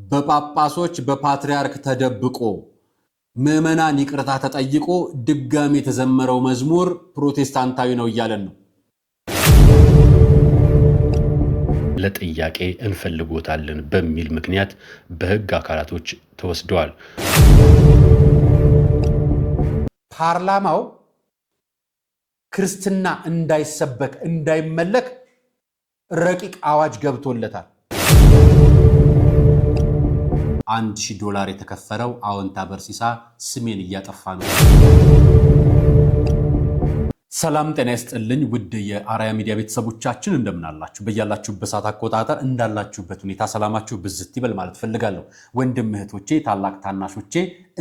በጳጳሶች በፓትሪያርክ ተደብቆ ምዕመናን ይቅርታ ተጠይቆ ድጋሚ የተዘመረው መዝሙር ፕሮቴስታንታዊ ነው እያለን ነው። ለጥያቄ እንፈልጎታለን በሚል ምክንያት በህግ አካላቶች ተወስደዋል። ፓርላማው ክርስትና እንዳይሰበክ እንዳይመለክ ረቂቅ አዋጅ ገብቶለታል። $1000 የተከፈለው አዎንታ በርሲሳ ስሜን እያጠፋ ነው። ሰላም ጤና ይስጥልኝ ውድ የአርአያ ሚዲያ ቤተሰቦቻችን እንደምን አላችሁ? በያላችሁበት ሰዓት አቆጣጠር እንዳላችሁበት ሁኔታ ሰላማችሁ ብዝት ይበል ማለት ፈልጋለሁ። ወንድም እህቶቼ፣ ታላቅ ታናሾቼ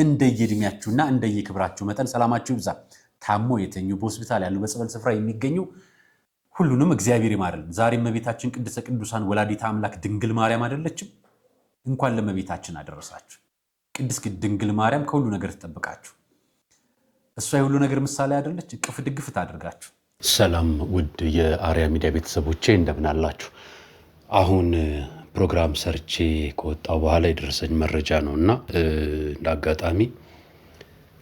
እንደየእድሜያችሁና እንደየክብራችሁ መጠን ሰላማችሁ ይብዛ። ታሞ የተኙ በሆስፒታል ያሉ በጸበል ስፍራ የሚገኙ ሁሉንም እግዚአብሔር ይማርልን። ዛሬ እመቤታችን ቅድስተ ቅዱሳን ወላዲተ አምላክ ድንግል ማርያም አይደለችም? እንኳን ለእመቤታችን አደረሳችሁ። ቅድስት ድንግል ማርያም ከሁሉ ነገር ትጠብቃችሁ። እሷ የሁሉ ነገር ምሳሌ አይደለች? እቅፍ ድግፍ ታደርጋችሁ። ሰላም ውድ የአርአያ ሚዲያ ቤተሰቦቼ እንደምን አላችሁ? አሁን ፕሮግራም ሰርቼ ከወጣው በኋላ የደረሰኝ መረጃ ነውና እንደ አጋጣሚ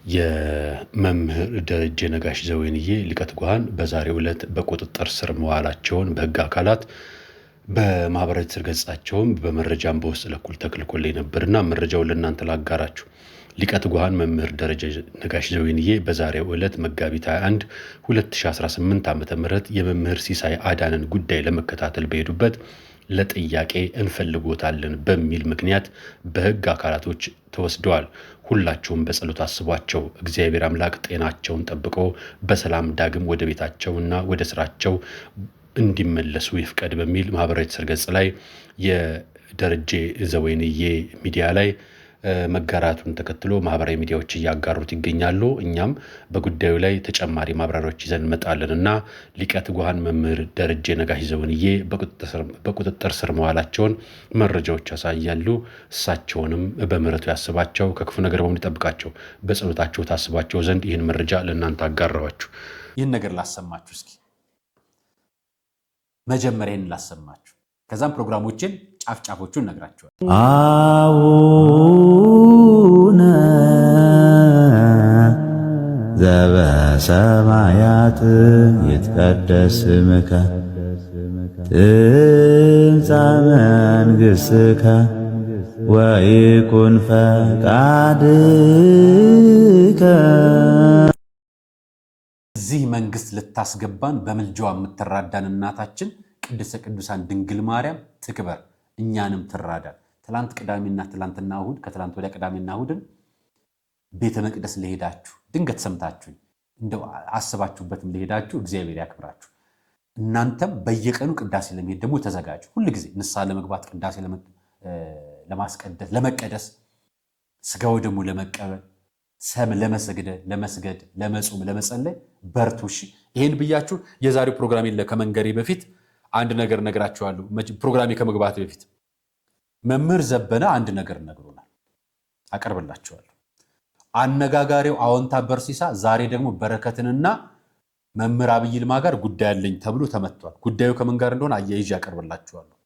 የመምህር ደረጀ ነጋሽ ዘወይንዬ ሊቀ ትጉሃን በዛሬው ዕለት በቁጥጥር ስር መዋላቸውን በህግ አካላት በማህበራዊ ትስስር ገጻቸውም በመረጃም በውስጥ ለኩል ተክልኮልኝ ነበርና መረጃውን ለእናንተ ላጋራችሁ። ሊቀ ትጉሃን መምህር ደረጀ ነጋሽ ዘወይንዬ በዛሬው ዕለት መጋቢት 21 2018 ዓ.ም የመምህር ሲሳይ አዳንን ጉዳይ ለመከታተል በሄዱበት ለጥያቄ እንፈልጎታለን በሚል ምክንያት በህግ አካላቶች ተወስደዋል። ሁላችሁም በጸሎት አስቧቸው። እግዚአብሔር አምላክ ጤናቸውን ጠብቆ በሰላም ዳግም ወደ ቤታቸውና ወደ ስራቸው እንዲመለሱ ይፍቀድ በሚል ማህበራዊ ትስስር ገጽ ላይ የደረጀ ዘወይንዬ ሚዲያ ላይ መጋራቱን ተከትሎ ማህበራዊ ሚዲያዎች እያጋሩት ይገኛሉ። እኛም በጉዳዩ ላይ ተጨማሪ ማብራሪያዎች ይዘን እንመጣለንና ሊቀ ትጉሃን መምህር ደረጀ ነጋሽ ዘወይንዬ በቁጥጥር ስር መዋላቸውን መረጃዎች ያሳያሉ። እሳቸውንም በምህረቱ ያስባቸው፣ ከክፉ ነገር በሙሉ ይጠብቃቸው፣ በጸሎታቸው ታስባቸው ዘንድ ይህን መረጃ ለእናንተ አጋራዋችሁ። ይህን ነገር ላሰማችሁ። እስኪ መጀመሪያ ይህን ላሰማችሁ፣ ከዛም ፕሮግራሞችን ጫፍጫፎቹን ነግራችኋል። አቡነ ዘበሰማያት ይትቀደስ ስምከ ትምጻእ መንግሥትከ ወይኩን ፈቃድከ። እዚህ መንግስት ልታስገባን በምልጃዋ የምትራዳን እናታችን ቅድስተ ቅዱሳን ድንግል ማርያም ትክበር፣ እኛንም ትራዳን። ትላንት ቅዳሜና ትላንትና እሁድ፣ ከትላንት ወዲያ ቅዳሜና እሁድን ቤተ መቅደስ ለሄዳችሁ ድንገት ሰምታችሁ እንደው አስባችሁበትም ለሄዳችሁ እግዚአብሔር ያክብራችሁ። እናንተም በየቀኑ ቅዳሴ ለመሄድ ደግሞ ተዘጋጁ። ሁሉ ጊዜ ንስሐ ለመግባት ቅዳሴ ለማስቀደስ ለመቀደስ ስጋው ደግሞ ለመቀበል ሰም ለመስገድ ለመጾም ለመጸለይ በርቱ። እሺ፣ ይሄን ብያችሁ የዛሬው ፕሮግራም ከመንገሬ በፊት አንድ ነገር ነግራችኋለሁ። ፕሮግራሜ ከመግባት በፊት መምህር ዘበነ አንድ ነገር ነግሮናል፣ አቀርብላችኋለሁ። አነጋጋሪው አዎንታ በርሲሳ ዛሬ ደግሞ በረከትንና መምህር አብይ ይልማ ጋር ጉዳይ አለኝ ተብሎ ተመቷል። ጉዳዩ ከምን ጋር እንደሆነ አያይዤ አቀርብላችኋለሁ።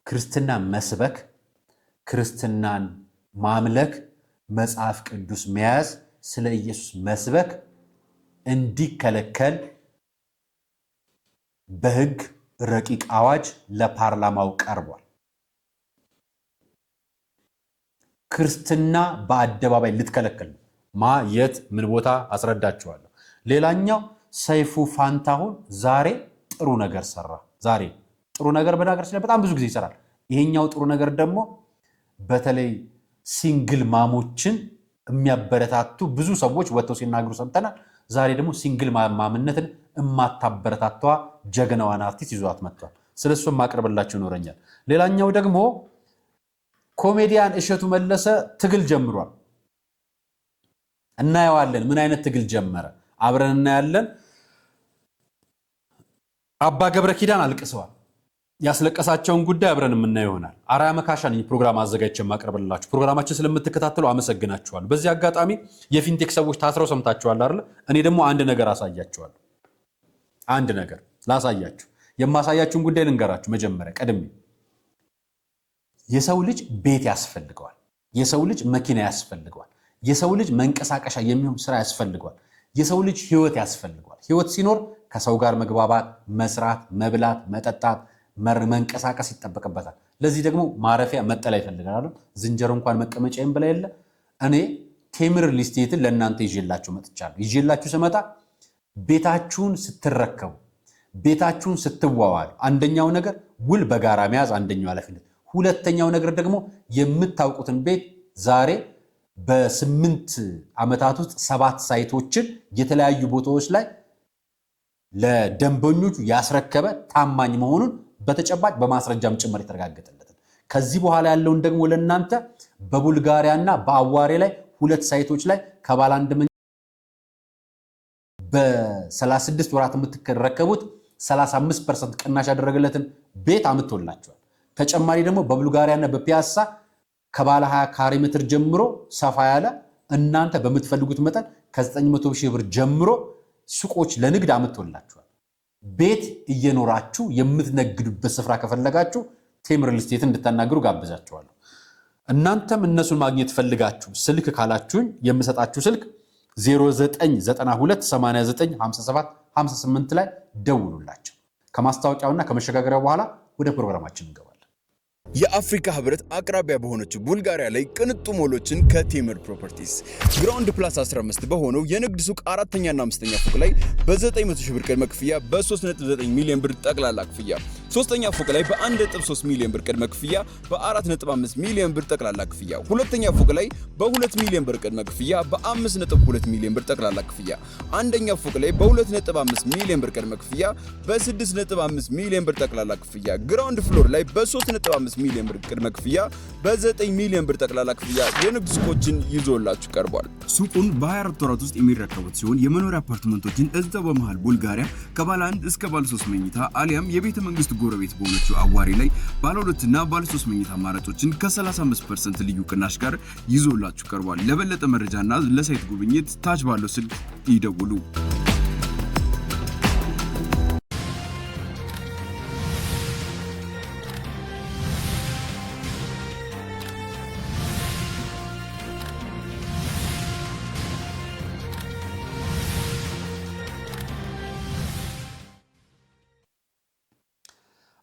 ክርስትና መስበክ፣ ክርስትናን ማምለክ፣ መጽሐፍ ቅዱስ መያዝ፣ ስለ ኢየሱስ መስበክ እንዲከለከል በህግ ረቂቅ አዋጅ ለፓርላማው ቀርቧል። ክርስትና በአደባባይ ልትከለከል ነው። የት ምን ቦታ አስረዳችኋለሁ። ሌላኛው ሰይፉ ፋንታሁን ዛሬ ጥሩ ነገር ሰራ። ዛሬ ጥሩ ነገር በነገራችን ላይ በጣም ብዙ ጊዜ ይሰራል። ይሄኛው ጥሩ ነገር ደግሞ በተለይ ሲንግል ማሞችን የሚያበረታቱ ብዙ ሰዎች ወጥተው ሲናገሩ ሰምተናል። ዛሬ ደግሞ ሲንግል ማምነትን እማታበረታቷ ጀግናዋን አርቲስት ይዟት መጥቷል። ስለሱም ማቅረብላችሁ ይኖረኛል። ሌላኛው ደግሞ ኮሜዲያን እሸቱ መለሰ ትግል ጀምሯል። እናየዋለን። ምን አይነት ትግል ጀመረ? አብረን እናያለን። አባ ገብረ ኪዳን አልቅሰዋል። ያስለቀሳቸውን ጉዳይ አብረን የምናየው ይሆናል። አርአያ መካሻ ነኝ ፕሮግራም አዘጋጅቼ የማቀርብላችሁ። ፕሮግራማችን ስለምትከታተሉ አመሰግናችኋለሁ። በዚህ አጋጣሚ የፊንቴክ ሰዎች ታስረው ሰምታችኋል አይደል? እኔ ደግሞ አንድ ነገር አሳያችኋለሁ። አንድ ነገር ላሳያችሁ። የማሳያችሁን ጉዳይ ልንገራችሁ። መጀመሪያ ቀድሜ የሰው ልጅ ቤት ያስፈልገዋል። የሰው ልጅ መኪና ያስፈልገዋል። የሰው ልጅ መንቀሳቀሻ የሚሆን ስራ ያስፈልገዋል። የሰው ልጅ ህይወት ያስፈልገዋል። ህይወት ሲኖር ከሰው ጋር መግባባት፣ መስራት፣ መብላት፣ መጠጣት፣ መንቀሳቀስ ይጠበቅበታል። ለዚህ ደግሞ ማረፊያ መጠለያ ይፈልጋል። ዝንጀሮ እንኳን መቀመጫዬን ብላ የለ። እኔ ቴምር ሪል ስቴትን ለእናንተ ይዤላችሁ መጥቻለሁ። ይዤላችሁ ስመጣ ቤታችሁን ስትረከቡ፣ ቤታችሁን ስትዋዋሉ፣ አንደኛው ነገር ውል በጋራ መያዝ አንደኛው ኃላፊነት፣ ሁለተኛው ነገር ደግሞ የምታውቁትን ቤት ዛሬ በ8 ዓመታት ውስጥ 7 ሳይቶችን የተለያዩ ቦታዎች ላይ ለደንበኞቹ ያስረከበ ታማኝ መሆኑን በተጨባጭ በማስረጃም ጭምር የተረጋገጠለት። ከዚህ በኋላ ያለውን ደግሞ ለእናንተ በቡልጋሪያና በአዋሬ ላይ 2 ሳይቶች ላይ ከባለ አንድ በ36 ወራት የምትረከቡት 35% ቅናሽ ያደረገለትን ቤት አምጥቶላችኋል። ተጨማሪ ደግሞ በቡልጋሪያና በፒያሳ ከባለ 20 ካሬ ሜትር ጀምሮ ሰፋ ያለ እናንተ በምትፈልጉት መጠን ከ900 ሺህ ብር ጀምሮ ሱቆች ለንግድ አምጥቶላችኋል። ቤት እየኖራችሁ የምትነግዱበት ስፍራ ከፈለጋችሁ ቴምር ሪል ስቴትን እንድታናገሩ ጋብዛችኋለሁ። እናንተም እነሱን ማግኘት ፈልጋችሁ ስልክ ካላችሁኝ የምሰጣችሁ ስልክ 0992895758 ላይ ደውሉላቸው። ከማስታወቂያውና ከመሸጋገሪያው በኋላ ወደ ፕሮግራማችን እንገባለን። የአፍሪካ ህብረት አቅራቢያ በሆነችው ቡልጋሪያ ላይ ቅንጡ ሞሎችን ከቴምር ፕሮፐርቲስ ግራውንድ ፕላስ 15 በሆነው የንግድ ሱቅ 4ኛና 5ኛ ፎቅ ላይ በ900 ሺህ ብር ቅድመ ክፍያ በ3.9 ሚሊዮን ብር ጠቅላላ ክፍያ፣ 3ኛ ፎቅ ላይ በ1.3 ሚሊዮን ብር ቅድመ ክፍያ በ4.5 ሚሊዮን ብር ጠቅላላ ክፍያ፣ 2ኛ ፎቅ ላይ በ2 ሚሊዮን ብር ቅድመ ክፍያ በ5.2 ሚሊዮን ብር ጠቅላላ ክፍያ፣ 1ኛ ፎቅ ላይ በ2.5 ሚሊዮን ብር ቅድመ ክፍያ በ6.5 ሚሊዮን ብር ጠቅላላ ክፍያ፣ ግራውንድ ፍሎር ላይ በ3.5 ሚሊዮን ብር ቅድመ ክፍያ በ9 ሚሊዮን ብር ጠቅላላ ክፍያ የንግድ ሱቆችን ይዞላችሁ ቀርቧል። ሱቁን በ24 ወራት ውስጥ የሚረከቡት ሲሆን የመኖሪያ አፓርትመንቶችን እዛው በመሃል ቡልጋሪያ ከባለ 1 እስከ ባለ 3 መኝታ አሊያም የቤተ መንግስት ጎረቤት በሆነችው አዋሪ ላይ ባለ 2 እና ባለ 3 መኝታ አማራጮችን ከ35% ልዩ ቅናሽ ጋር ይዞላችሁ ቀርቧል። ለበለጠ መረጃና ለሳይት ጉብኝት ታች ባለው ስልክ ይደውሉ።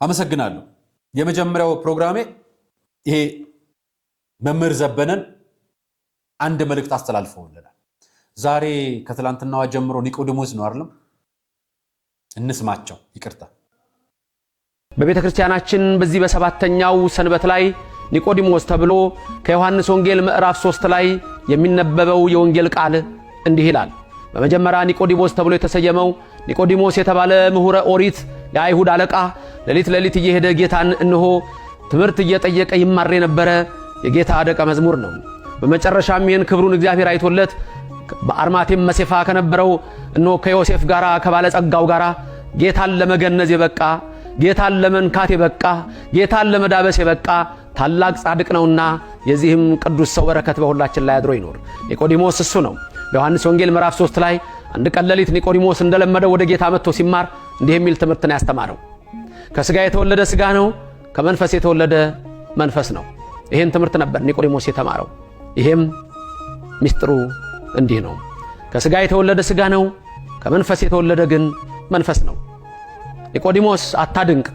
አመሰግናለሁ። የመጀመሪያው ፕሮግራሜ ይሄ መምህር ዘበነን አንድ መልእክት አስተላልፈውልናል። ዛሬ ከትላንትናዋ ጀምሮ ኒቆዲሞስ ነው አይደለም? እንስማቸው። ይቅርታ። በቤተ ክርስቲያናችን በዚህ በሰባተኛው ሰንበት ላይ ኒቆዲሞስ ተብሎ ከዮሐንስ ወንጌል ምዕራፍ 3 ላይ የሚነበበው የወንጌል ቃል እንዲህ ይላል። በመጀመሪያ ኒቆዲሞስ ተብሎ የተሰየመው ኒቆዲሞስ የተባለ ምሁረ ኦሪት የአይሁድ አለቃ ሌሊት እየሄደ ጌታን እንሆ ትምህርት እየጠየቀ ይማር የነበረ የጌታ ደቀ መዝሙር ነው። በመጨረሻም ይህን ክብሩን እግዚአብሔር አይቶለት በአርማቴም መሴፋ ከነበረው እንሆ ከዮሴፍ ጋራ ከባለጸጋው ጋራ ጌታን ለመገነዝ የበቃ፣ ጌታን ለመንካት የበቃ፣ ጌታን ለመዳበስ የበቃ ታላቅ ጻድቅ ነውና የዚህም ቅዱስ ሰው በረከት በሁላችን ላይ አድሮ ይኖር። ኒቆዲሞስ እሱ ነው። በዮሐንስ ወንጌል ምዕራፍ 3 ላይ አንድ ቀን ሌሊት ኒቆዲሞስ እንደለመደው ወደ ጌታ መጥቶ ሲማር እንዲህ የሚል ትምህርትን ያስተማረው፣ ከሥጋ የተወለደ ሥጋ ነው፣ ከመንፈስ የተወለደ መንፈስ ነው። ይሄን ትምህርት ነበር ኒቆዲሞስ የተማረው። ይሄም ሚስጥሩ እንዲህ ነው። ከሥጋ የተወለደ ሥጋ ነው፣ ከመንፈስ የተወለደ ግን መንፈስ ነው። ኒቆዲሞስ አታድንቅ፣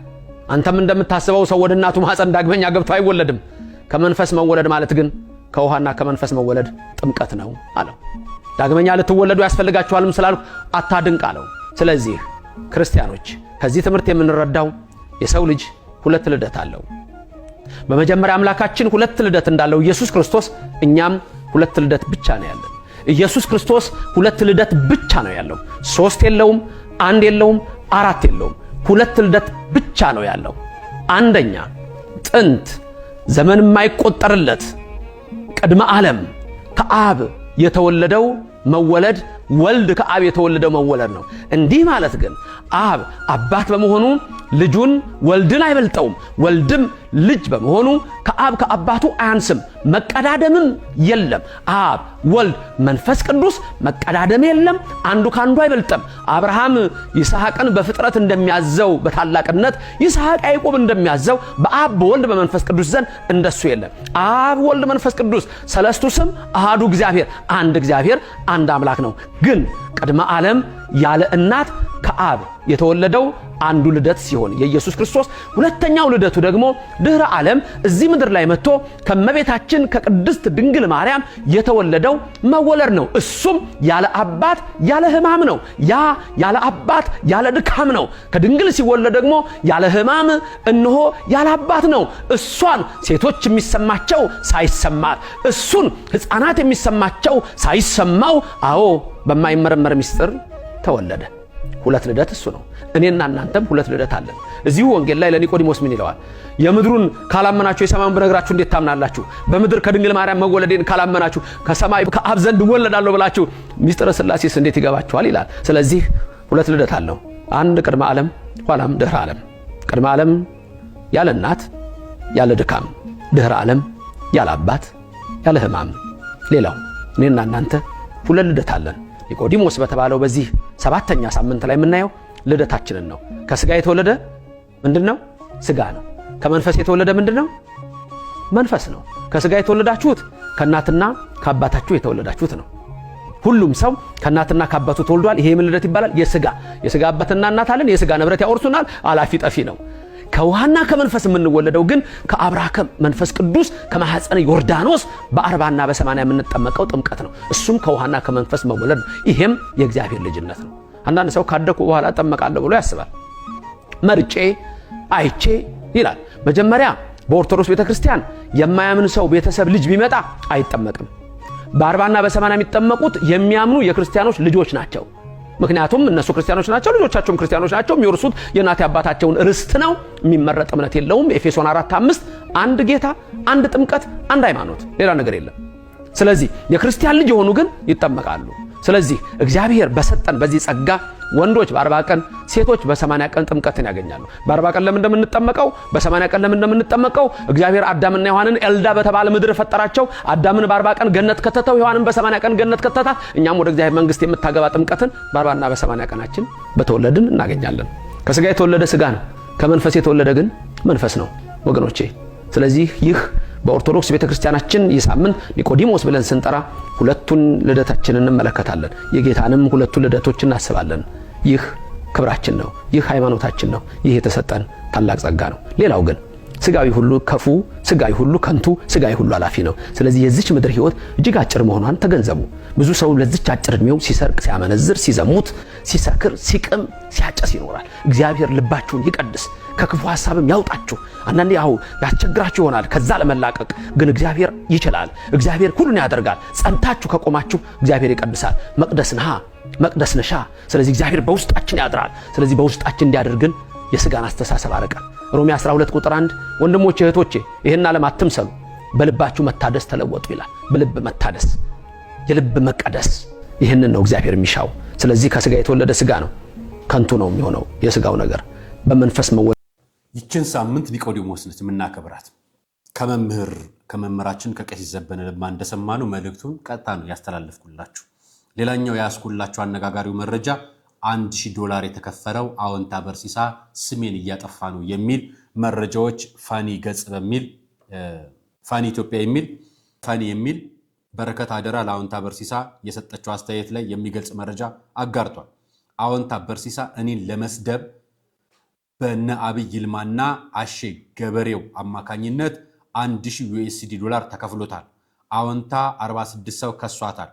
አንተም እንደምታስበው ሰው ወደ እናቱ ማህፀን ዳግመኛ ገብቶ አይወለድም። ከመንፈስ መወለድ ማለት ግን ከውሃና ከመንፈስ መወለድ ጥምቀት ነው አለው። ዳግመኛ ልትወለዱ ያስፈልጋችኋልም ስላልኩ አታድንቅ አለው። ስለዚህ ክርስቲያኖች ከዚህ ትምህርት የምንረዳው የሰው ልጅ 2 ልደት አለው። በመጀመሪያ አምላካችን 2 ልደት እንዳለው ኢየሱስ ክርስቶስ፣ እኛም 2 ልደት ብቻ ነው ያለን። ኢየሱስ ክርስቶስ 2 ልደት ብቻ ነው ያለው። 3 የለውም፣ 1 የለውም፣ 4 የለውም። 2 ልደት ብቻ ነው ያለው። አንደኛ ጥንት ዘመን የማይቆጠርለት ቅድመ ዓለም ከአብ የተወለደው መወለድ፣ ወልድ ከአብ የተወለደው መወለድ ነው። እንዲህ ማለት ግን አብ አባት በመሆኑ ልጁን ወልድን አይበልጠውም። ወልድም ልጅ በመሆኑ ከአብ ከአባቱ አያንስም፣ መቀዳደምም የለም። አብ ወልድ መንፈስ ቅዱስ መቀዳደም የለም፣ አንዱ ካንዱ አይበልጥም። አብርሃም ይስሐቅን በፍጥረት እንደሚያዘው በታላቅነት ይስሐቅ ያዕቆብ እንደሚያዘው በአብ በወልድ በመንፈስ ቅዱስ ዘንድ እንደሱ የለም። አብ ወልድ መንፈስ ቅዱስ ሰለስቱ ስም አሃዱ እግዚአብሔር፣ አንድ እግዚአብሔር አንድ አምላክ ነው። ግን ቅድመ ዓለም ያለ እናት ከአብ የተወለደው አንዱ ልደት ሲሆን የኢየሱስ ክርስቶስ ሁለተኛው ልደቱ ደግሞ ድህረ ዓለም እዚህ ምድር ላይ መጥቶ ከመቤታችን ከቅድስት ድንግል ማርያም የተወለደው መወለድ ነው። እሱም ያለ አባት ያለ ሕማም ነው። ያ ያለ አባት ያለ ድካም ነው። ከድንግል ሲወለድ ደግሞ ያለ ሕማም እነሆ ያለ አባት ነው። እሷን ሴቶች የሚሰማቸው ሳይሰማት፣ እሱን ሕፃናት የሚሰማቸው ሳይሰማው፣ አዎ በማይመረመር ምስጢር ተወለደ። ሁለት ልደት እሱ ነው። እኔና እናንተም ሁለት ልደት አለን። እዚሁ ወንጌል ላይ ለኒቆዲሞስ ምን ይለዋል? የምድሩን ካላመናችሁ የሰማዩን ብነግራችሁ እንዴት ታምናላችሁ? በምድር ከድንግል ማርያም መወለዴን ካላመናችሁ ከሰማይ ከአብ ዘንድ እወለዳለሁ ብላችሁ ሚስጥረ ሥላሴስ እንዴት ይገባችኋል? ይላል። ስለዚህ ሁለት ልደት አለው። አንድ ቅድመ ዓለም፣ ኋላም ድህረ ዓለም። ቅድመ ዓለም ያለ እናት ያለ ድካም፣ ድህረ ዓለም ያለ አባት ያለ ሕማም። ሌላው እኔና እናንተ ሁለት ልደት አለን። ኒቆዲሞስ በተባለው በዚህ 7ኛ ሳምንት ላይ የምናየው ልደታችንን ነው። ከስጋ የተወለደ ምንድነው? ስጋ ነው። ከመንፈስ የተወለደ ምንድነው? መንፈስ ነው። ከስጋ የተወለዳችሁት ከእናትና ከአባታችሁ የተወለዳችሁት ነው። ሁሉም ሰው ከእናትና ከአባቱ ተወልዷል። ይሄ ምን ልደት ይባላል? የስጋ አባትና እናት አለን። የስጋ ንብረት ያወርሱናል። አላፊ ጠፊ ነው። ከውሃና ከመንፈስ የምንወለደው ግን ከአብራከ መንፈስ ቅዱስ ከማኅፀነ ዮርዳኖስ በ40ና በ80 የምንጠመቀው ጥምቀት ነው። እሱም ከውሃና ከመንፈስ መወለድ ነው። ይሄም የእግዚአብሔር ልጅነት ነው። አንዳንድ ሰው ካደኩ በኋላ እጠመቃለሁ ብሎ ያስባል። መርጬ አይቼ ይላል። መጀመሪያ በኦርቶዶክስ ቤተክርስቲያን የማያምን ሰው ቤተሰብ ልጅ ቢመጣ አይጠመቅም። በ40ና በ80 የሚጠመቁት የሚያምኑ የክርስቲያኖች ልጆች ናቸው። ምክንያቱም እነሱ ክርስቲያኖች ናቸው፣ ልጆቻቸውም ክርስቲያኖች ናቸው። የሚወርሱት የእናት አባታቸውን ርስት ነው። የሚመረጥ እምነት የለውም። ኤፌሶን 4:5 አንድ ጌታ፣ አንድ ጥምቀት፣ አንድ ሃይማኖት፣ ሌላ ነገር የለም። ስለዚህ የክርስቲያን ልጅ የሆኑ ግን ይጠመቃሉ። ስለዚህ እግዚአብሔር በሰጠን በዚህ ጸጋ ወንዶች በ40 ቀን ሴቶች በ80 ቀን ጥምቀትን ያገኛሉ። በ40 ቀን ለምን እንደምንጠመቀው በ80 ቀን ለምን እንደምንጠመቀው እግዚአብሔር አዳምና ሔዋንን ኤልዳ በተባለ ምድር ፈጠራቸው። አዳምን በ40 ቀን ገነት ከተተው፣ ሔዋንን በ80 ቀን ገነት ከተታት። እኛም ወደ እግዚአብሔር መንግስት የምታገባ ጥምቀትን በ40ና በ80 ቀናችን በተወለድን እናገኛለን። ከስጋ የተወለደ ስጋ ነው፣ ከመንፈስ የተወለደ ግን መንፈስ ነው ወገኖቼ። ስለዚህ ይህ በኦርቶዶክስ ቤተክርስቲያናችን የሳምንት ኒቆዲሞስ ብለን ስንጠራ ሁለቱን ልደታችንን እንመለከታለን። የጌታንም ሁለቱን ልደቶች እናስባለን። ይህ ክብራችን ነው። ይህ ሃይማኖታችን ነው። ይህ የተሰጠን ታላቅ ጸጋ ነው። ሌላው ግን ስጋዊ ሁሉ ከፉ፣ ስጋዊ ሁሉ ከንቱ፣ ስጋዊ ሁሉ አላፊ ነው። ስለዚህ የዚች ምድር ህይወት እጅግ አጭር መሆኗን ተገንዘቡ። ብዙ ሰው ለዚች አጭር እድሜው ሲሰርቅ፣ ሲያመነዝር፣ ሲዘሙት፣ ሲሰክር፣ ሲቅም፣ ሲያጨስ ይኖራል። እግዚአብሔር ልባችሁን ይቀድስ፣ ከክፉ ሐሳብም ያውጣችሁ። አንዳንዴ ያስቸግራችሁ ይሆናል ከዛ ለመላቀቅ፣ ግን እግዚአብሔር ይችላል። እግዚአብሔር ሁሉን ያደርጋል። ጸንታችሁ ከቆማችሁ እግዚአብሔር ይቀድሳል። መቅደስ ነሻ። ስለዚህ እግዚአብሔር በውስጣችን ያድራል። ስለዚህ በውስጣችን እንዲያደርግን የስጋን አስተሳሰብ አረቀን። ሮሜ 12:1 ወንድሞቼ እህቶቼ ይሄን ዓለም አትምሰሉ፣ በልባችሁ መታደስ ተለወጡ ይላል። በልብ መታደስ፣ የልብ መቀደስ፣ ይሄንን ነው እግዚአብሔር የሚሻው። ስለዚህ ከስጋ የተወለደ ስጋ ነው፣ ከንቱ ነው የሚሆነው የስጋው ነገር። በመንፈስ መወለድ ይችን ሳምንት ኒቆዲሞስ ነች የምናከብራት። ከመምህራችን ከቀሲስ ዘበነ ለማ እንደሰማነው መልእክቱን ቀጥታ ነው ያስተላለፍኩላችሁ። ሌላኛው ያስኩላችሁ አነጋጋሪው መረጃ $1000 የተከፈለው አዎንታ በርሲሳ ስሜን እያጠፋ ነው የሚል መረጃዎች ፋኒ ገጽ በሚል ፋኒ ኢትዮጵያ የሚል በረከት አደራ ለአዎንታ በርሲሳ የሰጠችው አስተያየት ላይ የሚገልጽ መረጃ አጋርቷል። አዎንታ በርሲሳ እኔን ለመስደብ በነ አብይ ይልማና አሼ ገበሬው አማካኝነት $1000 ተከፍሎታል። አዎንታ 46 ሰው ከሷታል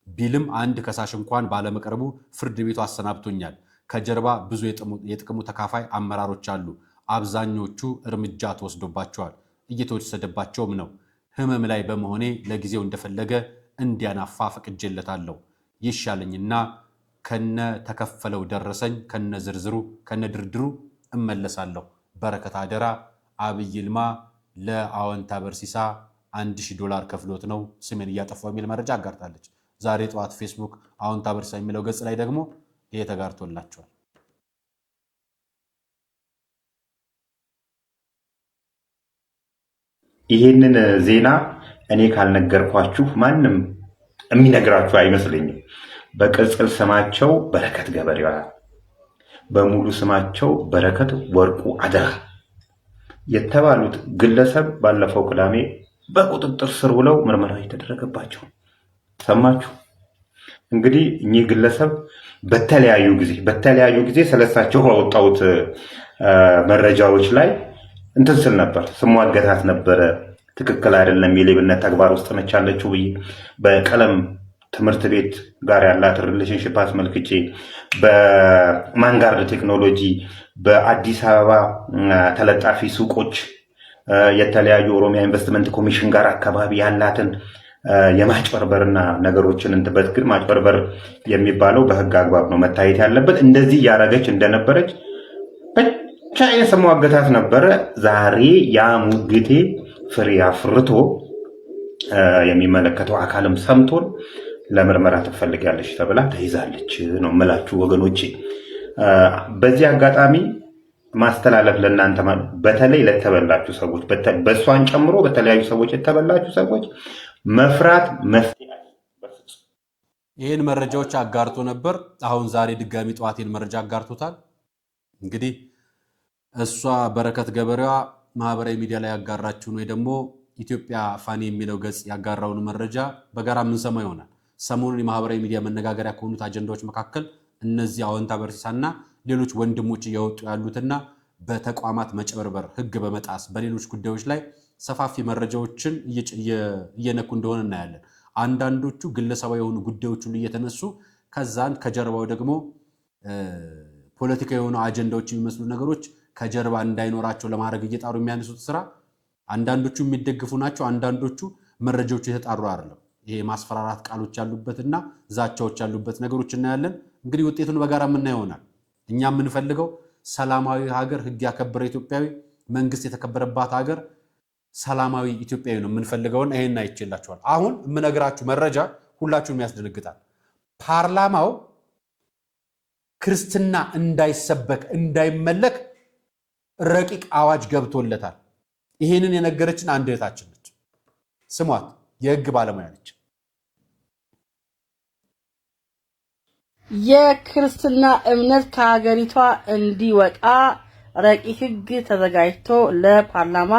ቢልም አንድ ከሳሽ እንኳን ባለመቅረቡ ፍርድ ቤቱ አሰናብቶኛል። ከጀርባ ብዙ የጥቅሙ ተካፋይ አመራሮች አሉ። አብዛኞቹ እርምጃ ተወስዶባቸዋል፣ እየተወሰደባቸውም ነው። ህመም ላይ በመሆኔ ለጊዜው እንደፈለገ እንዲያናፋ ፈቅጄለታለሁ። ይሻለኝና ከነ ተከፈለው ደረሰኝ ከነ ዝርዝሩ ከነ ድርድሩ እመለሳለሁ። በረከት አደራ አብይ ይልማ ለአዎንታ በርሲሳ $1000 ከፍሎት ነው ስሜን እያጠፋው የሚል መረጃ አጋርታለች። ዛሬ ጠዋት ፌስቡክ አዎንታ በርሲሳ የሚለው ገጽ ላይ ደግሞ ይሄ ተጋርቶላቸዋል። ይህንን ዜና እኔ ካልነገርኳችሁ ማንም የሚነግራችሁ አይመስለኝም። በቅጽል ስማቸው በረከት ገበሬዋ፣ በሙሉ ስማቸው በረከት ወርቁ አደራ የተባሉት ግለሰብ ባለፈው ቅዳሜ በቁጥጥር ስር ውለው ምርመራ የተደረገባቸው ሰማችሁ። እንግዲህ እኚህ ግለሰብ በተለያዩ ጊዜ ስለሳቸው ባወጣሁት መረጃዎች ላይ እንትን ስል ነበር፣ ስሟገታት ነበረ። ትክክል አይደለም፣ የሌብነት ተግባር ውስጥ ነች ያለችው ብዬ በቀለም ትምህርት ቤት ጋር ያላት ሪሌሽንሽፕ አስመልክቼ በማንጋርድ ቴክኖሎጂ በአዲስ አበባ ተለጣፊ ሱቆች የተለያዩ ኦሮሚያ ኢንቨስትመንት ኮሚሽን ጋር አካባቢ ያላትን የማጭበርበርና ነገሮችን በትክክል ማጭበርበር የሚባለው በህግ አግባብ ነው መታየት ያለበት። እንደዚህ እያደረገች እንደነበረች ብቻ የስሟገታት ነበረ። ዛሬ ያ ሙግቴ ፍሬ አፍርቶ የሚመለከተው አካልም ሰምቶን ለምርመራ ትፈልጋለች ተብላ ተይዛለች ነው የምላችሁ ወገኖቼ። በዚህ አጋጣሚ ማስተላለፍ ለእናንተ በተለይ ለተበላችሁ ሰዎች፣ በእሷን ጨምሮ በተለያዩ ሰዎች የተበላችሁ ሰዎች መፍራት መፍትሄ። ይህን መረጃዎች አጋርቶ ነበር። አሁን ዛሬ ድጋሚ ጠዋቴን መረጃ አጋርቶታል። እንግዲህ እሷ በረከት ገበሬዋ ማህበራዊ ሚዲያ ላይ ያጋራችውን ወይ ደግሞ ኢትዮጵያ ፋኒ የሚለው ገጽ ያጋራውን መረጃ በጋራ የምንሰማ ይሆናል። ሰሞኑን የማህበራዊ ሚዲያ መነጋገሪያ ከሆኑት አጀንዳዎች መካከል እነዚህ አወንታ በርሲሳና ሌሎች ወንድሞች እያወጡ ያሉትና በተቋማት መጨበርበር፣ ህግ በመጣስ በሌሎች ጉዳዮች ላይ ሰፋፊ መረጃዎችን እየነኩ እንደሆነ እናያለን። አንዳንዶቹ ግለሰባዊ የሆኑ ጉዳዮች ሁሉ እየተነሱ ከዛን ከጀርባው ደግሞ ፖለቲካዊ የሆኑ አጀንዳዎች የሚመስሉ ነገሮች ከጀርባ እንዳይኖራቸው ለማድረግ እየጣሩ የሚያነሱት ስራ አንዳንዶቹ የሚደግፉ ናቸው፣ አንዳንዶቹ መረጃዎቹ የተጣሩ አይደለም። ይሄ ማስፈራራት ቃሎች ያሉበትና ዛቻዎች ያሉበት ነገሮች እናያለን። እንግዲህ ውጤቱን በጋራ የምናየው ይሆናል። እኛ የምንፈልገው ሰላማዊ ሀገር፣ ህግ ያከበረ ኢትዮጵያዊ፣ መንግስት የተከበረባት ሀገር፣ ሰላማዊ ኢትዮጵያዊ ነው የምንፈልገውና ይሄን አይቼላችኋል። አሁን የምነግራችሁ መረጃ ሁላችሁም ያስደነግጣል። ፓርላማው ክርስትና እንዳይሰበክ እንዳይመለክ ረቂቅ አዋጅ ገብቶለታል። ይሄንን የነገረችን አንድ እህታችን ነች። ስሟት፣ የህግ ባለሙያ ነች። የክርስትና እምነት ከሀገሪቷ እንዲወጣ ረቂቅ ህግ ተዘጋጅቶ ለፓርላማ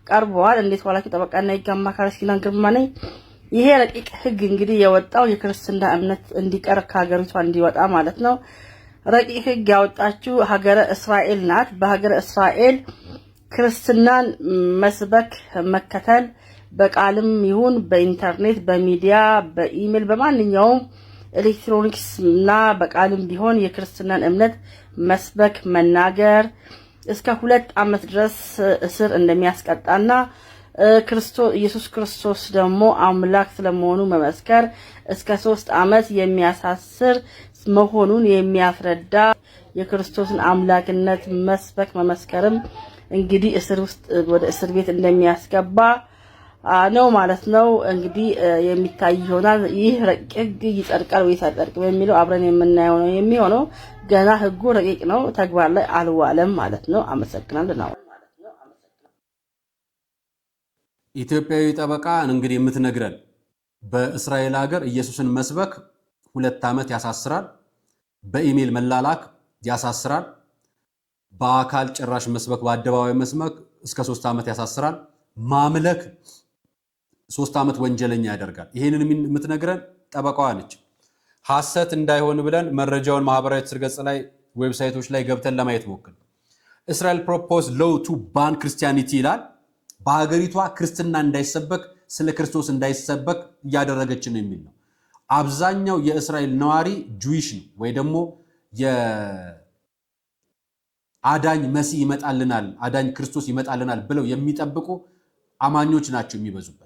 ቀርበዋል። እንዴት ዋላችሁ? ጠበቃና የህግ አማካሪ ሲናን ግርማ ነኝ። ይሄ ረቂቅ ህግ እንግዲህ የወጣው የክርስትና እምነት እንዲቀር ከሀገሪቷ እንዲወጣ ማለት ነው። ረቂቅ ህግ ያወጣችው ሀገረ እስራኤል ናት። በሀገረ እስራኤል ክርስትናን መስበክ መከተል በቃልም ይሁን በኢንተርኔት፣ በሚዲያ፣ በኢሜል፣ በማንኛውም ኤሌክትሮኒክስ እና በቃልም ቢሆን የክርስትናን እምነት መስበክ መናገር እስከ 2 ዓመት ድረስ እስር እንደሚያስቀጣና ኢየሱስ ክርስቶስ ደግሞ አምላክ ስለመሆኑ መመስከር እስከ 3 ዓመት የሚያሳስር መሆኑን የሚያስረዳ የክርስቶስን አምላክነት መስበክ መመስከርም እንግዲህ ወደ እስር ቤት እንደሚያስገባ ነው ማለት ነው። እንግዲህ የሚታይ ይሆናል። ይህ ረቂቅ ህግ ይጸድቃል ወይስ አይጸድቅም የሚለው አብረን የምናየው ነው የሚሆነው። ገና ህጉ ረቂቅ ነው፣ ተግባር ላይ አልዋለም ማለት ነው። አመሰግናለሁ። ኢትዮጵያዊ ጠበቃ እንግዲህ የምትነግረን በእስራኤል ሀገር ኢየሱስን መስበክ 2 ዓመት ያሳስራል፣ በኢሜል መላላክ ያሳስራል፣ በአካል ጭራሽ መስበክ በአደባባይ መስበክ እስከ 3 ዓመት ያሳስራል፣ ማምለክ 3 ዓመት ወንጀለኛ ያደርጋል። ይሄንን የምትነግረን ጠበቃዋ ነች። ሐሰት እንዳይሆን ብለን መረጃውን ማህበራዊ ትስስር ገጽ ላይ ዌብሳይቶች ላይ ገብተን ለማየት ሞክር። እስራኤል ፕሮፖዝ ሎው ቱ ባን ክርስቲያኒቲ ይላል። በሀገሪቷ ክርስትና እንዳይሰበክ፣ ስለ ክርስቶስ እንዳይሰበክ እያደረገች ነው የሚል ነው። አብዛኛው የእስራኤል ነዋሪ ጁዊሽ ነው ወይ ደግሞ የአዳኝ መሲህ ይመጣልናል፣ አዳኝ ክርስቶስ ይመጣልናል ብለው የሚጠብቁ አማኞች ናቸው የሚበዙበት።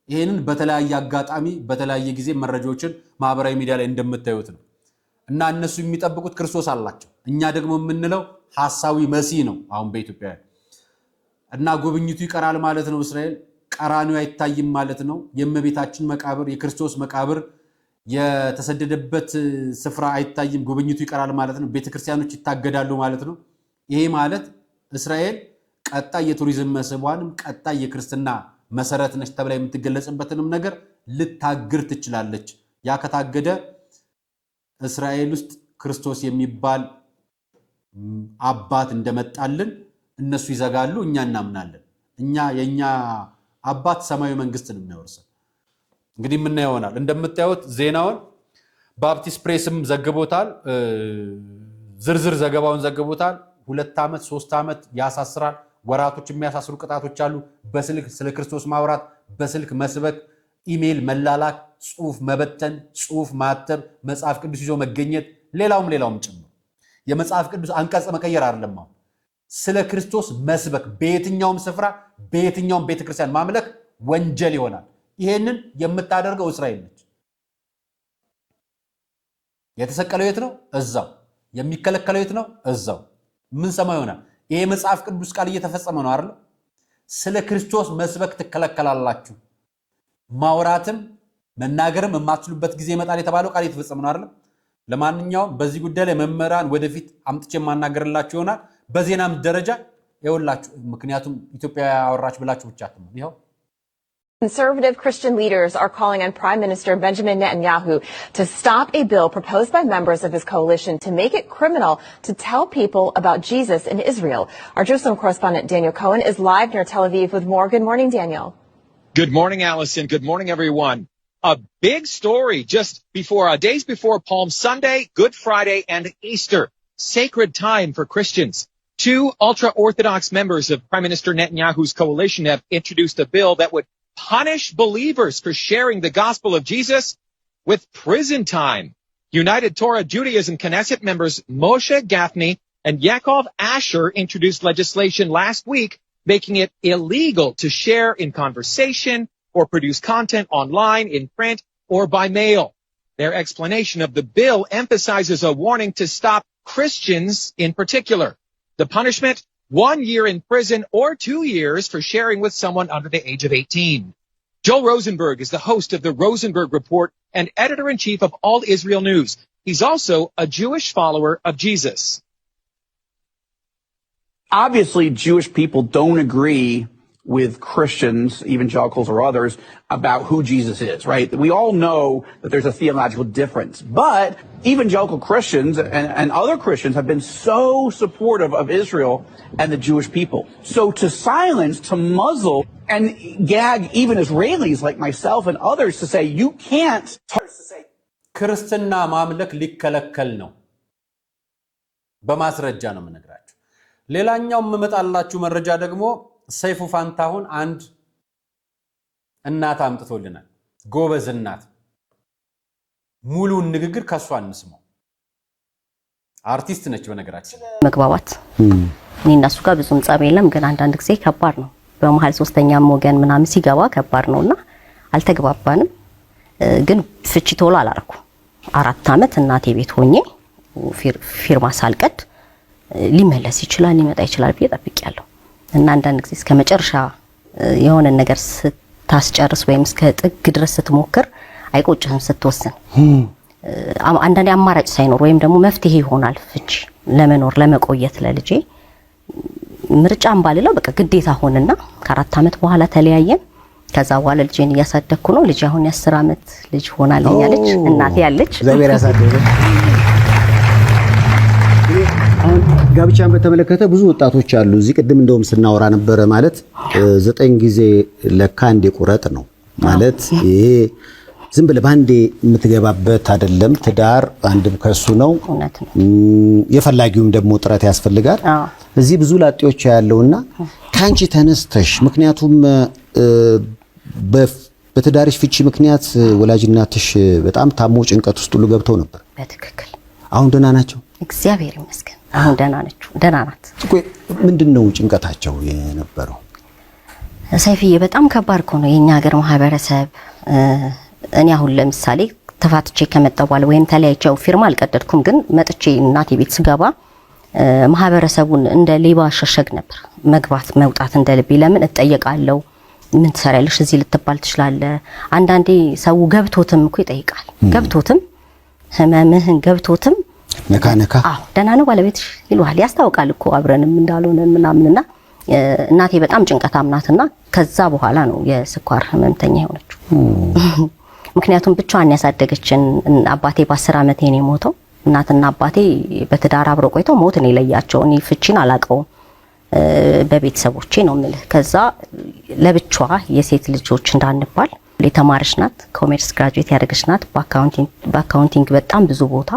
ይሄንን በተለያየ አጋጣሚ በተለያየ ጊዜ መረጃዎችን ማህበራዊ ሚዲያ ላይ እንደምታዩት ነው። እና እነሱ የሚጠብቁት ክርስቶስ አላቸው፣ እኛ ደግሞ የምንለው ሐሳዊ መሲህ ነው። አሁን በኢትዮጵያ እና ጉብኝቱ ይቀራል ማለት ነው። እስራኤል ቀራኒው አይታይም ማለት ነው። የእመቤታችን መቃብር የክርስቶስ መቃብር የተሰደደበት ስፍራ አይታይም፣ ጉብኝቱ ይቀራል ማለት ነው። ቤተክርስቲያኖች ይታገዳሉ ማለት ነው። ይሄ ማለት እስራኤል ቀጣይ የቱሪዝም መስህቧንም ቀጣይ የክርስትና መሰረት ነች ተብላ የምትገለጽበትንም ነገር ልታግር ትችላለች። ያ ከታገደ እስራኤል ውስጥ ክርስቶስ የሚባል አባት እንደመጣልን እነሱ ይዘጋሉ፣ እኛ እናምናለን። የኛ አባት ሰማያዊ መንግስትን የሚያወርሰን እንግዲህ ምን ይሆናል? እንደምታዩት ዜናውን ባፕቲስት ፕሬስም ዘግቦታል፣ ዝርዝር ዘገባውን ዘግቦታል። 2 ዓመት 3 ዓመት ያሳስራል። ወራቶች የሚያሳስሩ ቅጣቶች አሉ። በስልክ ስለ ክርስቶስ ማውራት፣ በስልክ መስበክ፣ ኢሜል መላላክ፣ ጽሁፍ መበተን፣ ጽሁፍ ማተብ፣ መጽሐፍ ቅዱስ ይዞ መገኘት፣ ሌላውም ጭምር የመጽሐፍ ቅዱስ አንቀጽ መቀየር አይደለም። ስለ ክርስቶስ መስበክ በየትኛውም ስፍራ በየትኛውም ቤተክርስቲያን ማምለክ ወንጀል ይሆናል። ይሄንን የምታደርገው እስራኤል ነች። የተሰቀለው የት ነው? እዛው። የሚከለከለው የት ነው? እዛው። ምን ሰማው ይሆናል? ይሄ መጽሐፍ ቅዱስ ቃል እየተፈጸመ ነው አይደል? ስለ ክርስቶስ መስበክ ትከለከላላችሁ። ማውራትም መናገርም የማትችሉበት ጊዜ ይመጣል የተባለው ቃል እየተፈጸመ ነው አይደል? ለማንኛውም በዚህ ጉዳይ ላይ መመራን ወደፊት አምጥቼ ማናገርላችሁ ይሆናል። በዜናም ደረጃ ይኸውላችሁ፣ ምክንያቱም ኢትዮጵያ ያወራች ብላችሁ ብቻ አትመኑ። ይኸው Conservative Christian leaders are calling on Prime Minister Benjamin Netanyahu to stop a bill proposed by members of his coalition to make it criminal to tell people about Jesus in Israel. Our Jerusalem correspondent Daniel Cohen is live near Tel Aviv with more. Good morning, Daniel. Good morning, Allison. Good morning, everyone. A big story just before days before Palm Sunday, Good Friday, and Easter. Sacred time for Christians. 2 ultra-Orthodox members of Prime Minister Netanyahu's coalition have introduced a bill that would punish believers for sharing the gospel of Jesus with prison time. United Torah Judaism Knesset members Moshe Gafni and Yaakov Asher introduced legislation last week making it illegal to share in conversation or produce content online, in print, or by mail. Their explanation of the bill emphasizes a warning to stop Christians in particular. The punishment, 1 year in prison or 2 years for sharing with someone under the age of 18. Joel Rosenberg is the host of the Rosenberg Report and editor-in-chief of All Israel News. He's also a Jewish follower of Jesus. Obviously, Jewish people don't agree with Christians, evangelicals or others, about who Jesus is, right? We all know that there's a theological difference. But evangelical Christians and other Christians have been so supportive of Israel and the Jewish people. So to silence, to muzzle, and gag even Israelis like myself and others to say, you can't... ክርስትና ማምለክ ሊከለከል ነው። በማስረጃ ነው የምነግራችሁ። ሌላኛው የምመጣላችሁ መረጃ ደግሞ ሰይፉ ፋንታሁን አንድ እናት አምጥቶልናል። ጎበዝ እናት። ሙሉን ንግግር ከሷ እንስማው። አርቲስት ነች በነገራችን። መግባባት እኔ እና እሱ ጋር ብዙም ጸብ የለም፣ ግን አንዳንድ ጊዜ ከባድ ነው። በመሃል ሶስተኛም ወገን ምናምን ሲገባ ከባድ ነውና አልተግባባንም። ግን ፍቺ ቶሎ አላረኩ። 4 ዓመት እናቴ ቤት ሆኜ ፊርማ ሳልቀድ ሊመለስ ይችላል ሊመጣ ይችላል ብዬ ጠብቄያለሁ። እና አንዳንድ ጊዜ እስከ መጨረሻ የሆነ ነገር ስታስጨርስ ወይም እስከ ጥግ ድረስ ስትሞክር አይቆጭህም ስትወስን። አንዳንዴ አማራጭ ሳይኖር ወይም ደግሞ መፍትሄ ይሆናል ፍቺ ለመኖር ለመቆየት ለልጄ ምርጫም ባልለው በቃ ግዴታ ሆነና ከ4 ዓመት በኋላ ተለያየን። ከዛ በኋላ ልጄን እያሳደግኩ ነው። ልጄ አሁን የ10 ዓመት ልጅ ሆናለኛለች። እናቴ ያለች እግዚአብሔር ያሳደገ። አሁን ጋብቻን በተመለከተ ብዙ ወጣቶች አሉ። እዚህ ቅድም እንደውም ስናወራ ነበረ ማለት 9 ጊዜ ለካ እንደ ቁረጥ ነው ማለት ይሄ ዝም ብለህ ባንዴ የምትገባበት አይደለም። ትዳር አንድም ከሱ ነው የፈላጊውም ደግሞ ጥረት ያስፈልጋል። እዚህ ብዙ ላጤዎች ያለውና ካንቺ ተነስተሽ ምክንያቱም በትዳርሽ ፍቺ ምክንያት ወላጅናትሽ በጣም ታሞ ጭንቀት ውስጥ ሁሉ ገብተው ነበር። በትክክል አሁን ደህና ናቸው? እግዚአብሔር ይመስገን አሁን ደህና ናቸው። ደህና ናት። ምንድነው ጭንቀታቸው የነበረው? ሰይፍዬ በጣም ከባድ እኮ ነው የኛ ሀገር ማህበረሰብ። እኔ አሁን ለምሳሌ ተፋትቼ ከመጣሁ በኋላ ወይም ተለያይቼው ፊርማ አልቀደድኩም፣ ግን መጥቼ እናቴ ቤት ስገባ ማህበረሰቡን እንደ ሌባ ሸሸግ ነበር መግባት መውጣት እንደ ልቤ። ለምን እጠየቃለሁ፣ ምን ትሰሪያለሽ እዚህ ልትባል ትችላለህ። አንዳንዴ ሰው ገብቶትም እኮ ይጠይቃል። ገብቶትም ህመምህን ገብቶትም ነካ ነካ ደህና ነው ባለቤትሽ ይሉሃል። ያስታውቃል እኮ አብረንም እንዳልሆነ ምናምንና እናቴ በጣም ጭንቀታም ናትና ከዛ በኋላ ነው የስኳር ህመምተኛ የሆነችው። ምክንያቱም ብቻዋን ያሳደገችን አባቴ በ10 ዓመቴ ነው የሞተው። እናትና አባቴ በትዳር አብረው ቆይተው ሞት ነው የለያቸው። እኔ ፍቺን አላቀው በቤተሰቦቼ ነው የምልህ። ከዛ ለብቻዋ የሴት ልጆች እንዳንባል የተማረች ናት፣ ኮሜርስ ግራጁዌት ያደረገች ናት፣ በአካውንቲንግ በጣም ብዙ ቦታ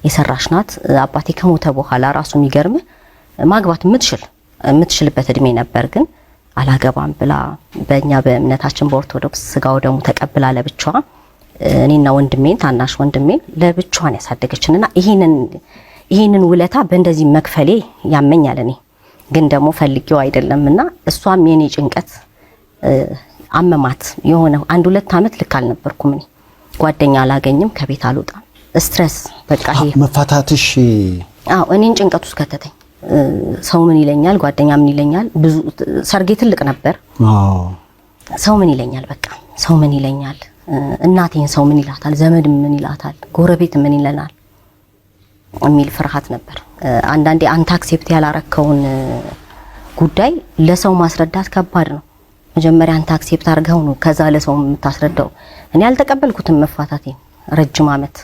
የሰራች ናት። አባቴ ከሞተ በኋላ ራሱ የሚገርም ማግባት የምትችልበት እድሜ ነበር፣ ግን አላገባም ብላ በእኛ በእምነታችን በኦርቶዶክስ ስጋው ደግሞ ተቀብላ ለብቻዋ እኔና ወንድሜን ታናሽ ወንድሜን ለብቻዋን ያሳደገችንና ይሄንን ውለታ በእንደዚህ መክፈሌ ያመኛል። እኔ ግን ደግሞ ፈልጌው አይደለምና እሷም የኔ ጭንቀት አመማት። የሆነ 1-2 ዓመት ልክ አልነበርኩም። እኔ ጓደኛ አላገኝም፣ ከቤት አልወጣም። ስትረስ በቃ ይሄ መፋታትሽ እኔን ጭንቀት ውስጥ ከተተኝ። ሰው ምን ይለኛል፣ ጓደኛ ምን ይለኛል። ብዙ ሰርጌ ትልቅ ነበር። ሰው ምን ይለኛል፣ በቃ ሰው ምን ይለኛል፣ እናቴን ሰው ምን ይላታል፣ ዘመድ ምን ይላታል፣ ጎረቤት ምን ይለናል የሚል ፍርሃት ነበር። አንዳንዴ አንተ አክሴፕት ያላረከውን ጉዳይ ለሰው ማስረዳት ከባድ ነው። መጀመሪያ አንተ አክሴፕት አድርገው ነው ከዛ ለሰው የምታስረዳው። እኔ አልተቀበልኩትም መፋታቴን ረጅም ዓመት።